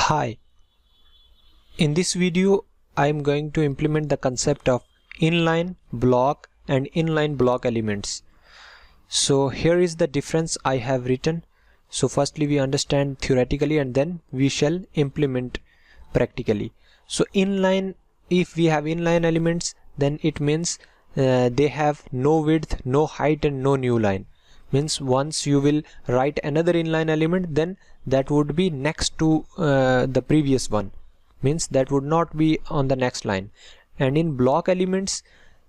Hi, in this video I am going to implement the concept of inline block and inline block elements. So here is the difference I have written. So firstly we understand theoretically and then we shall implement practically. So inline, if we have inline elements, then it means they have no width, no height and no new line. Means once you will write another inline element, then that would be next to the previous one, means that would not be on the next line. And in block elements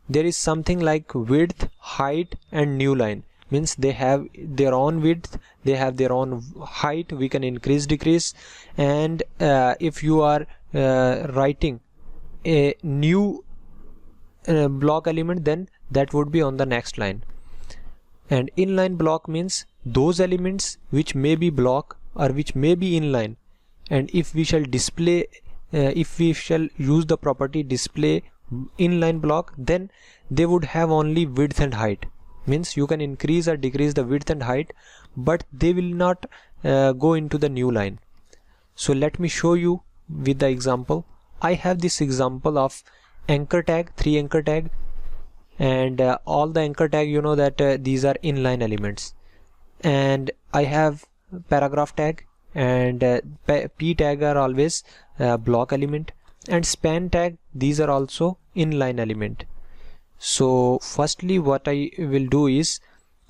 there is something like width, height and new line, means they have their own width, they have their own height, we can increase decrease, and if you are writing a new block element, then that would be on the next line. And inline block means those elements which may be block or which may be inline, and if we shall display if we shall use the property display inline block, then they would have only width and height, means you can increase or decrease the width and height, but they will not go into the new line. So let me show you with the example. I have this example of anchor tag, 3 anchor tag, and all the anchor tag, you know that these are inline elements. And I have paragraph tag and p tag are always block element, and span tag, these are also inline element. So firstly what I will do is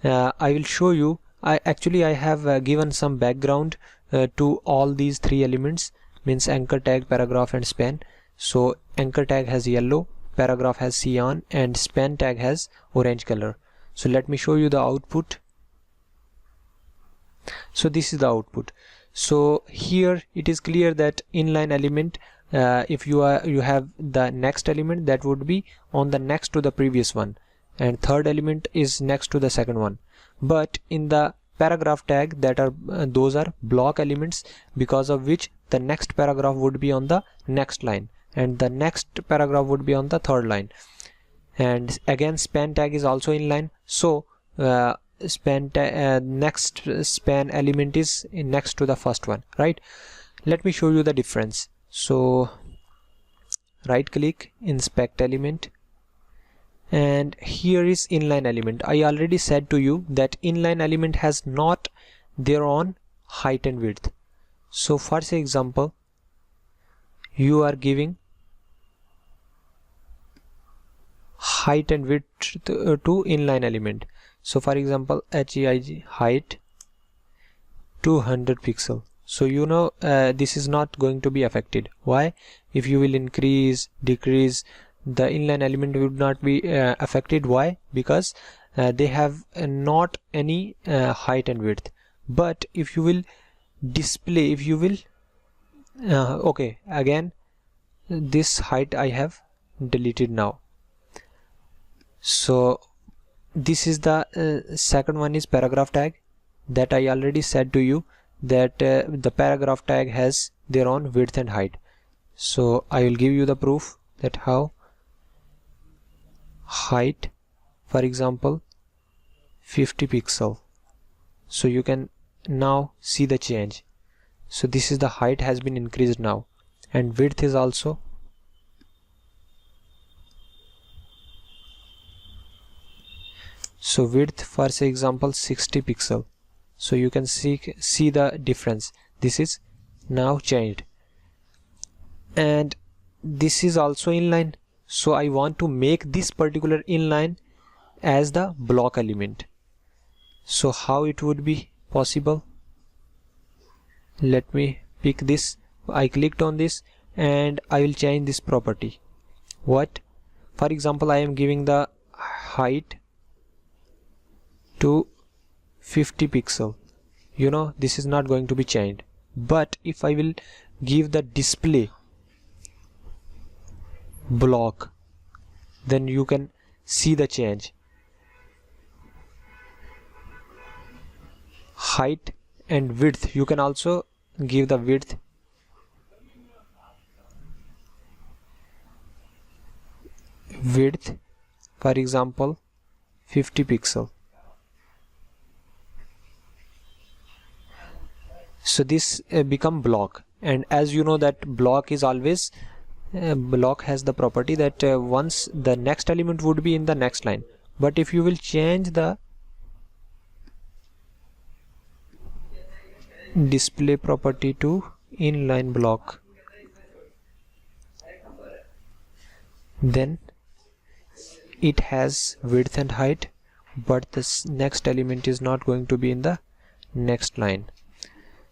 I will show you. I have given some background to all these 3 elements, means anchor tag, paragraph and span. So anchor tag has yellow, paragraph has cyan and span tag has orange color. So let me show you the output. So this is the output. So here it is clear that inline element, if you have the next element, that would be on the next to the previous one, and third element is next to the second one. But in the paragraph tag, that are those are block elements, because of which the next paragraph would be on the next line and the next paragraph would be on the third line. And again span tag is also inline, so next span element is next to the first one, right? Let me show you the difference. So right click, inspect element, and here is inline element. I already said to you that inline element has not their own height and width. So for example, you are giving height and width to inline element. So for example HEIG, height 200 pixel. So you know this is not going to be affected. Why? If you will increase, decrease, the inline element would not be affected. Why? Because they have not any height and width. But if you will display, if you will okay, again this height I have deleted now. So this is the second one is paragraph tag, that I already said to you that the paragraph tag has their own width and height. So I will give you the proof that how. Height, for example 50 pixel. So you can now see the change. So this is the height has been increased now, and width is also. So width, for example 60 pixel. So you can see the difference. This is now changed, and this is also inline. So I want to make this particular inline as the block element. So how it would be possible? Let me pick this. I clicked on this and I will change this property. What? For example, I am giving the height to 50 pixel. You know this is not going to be changed. But if I will give the display block, then you can see the change. Height and width, you can also give the width. Width, for example 50 pixel. So this become block. and as you know that block is always block has the property that once the next element would be in the next line, but if you will change the display property to inline block, then it has width and height, but this next element is not going to be in the next line.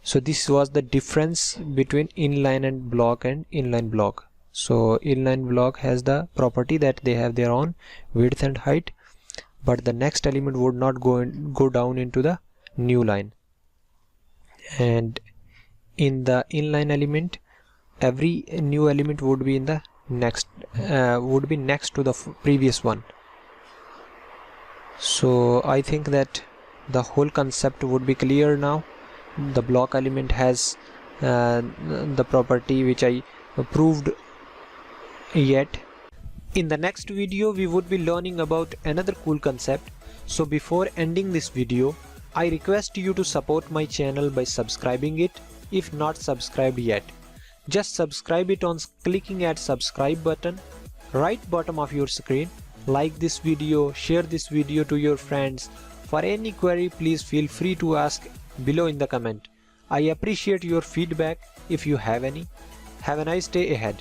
So this was the difference between inline and block and inline block. So inline block has the property that they have their own width and height, but the next element would not go down into the new line, and in the inline element every new element would be in the next next to the previous one. So I think that the whole concept would be clear now. The block element has the property which I proved yet. In the next video we would be learning about another cool concept. So before ending this video, I request you to support my channel by subscribing it if not subscribed yet. Just subscribe it on clicking at subscribe button right bottom of your screen. Like this video, share this video to your friends. For any query, please feel free to ask below in the comment. I appreciate your feedback if you have any. Have a nice day ahead.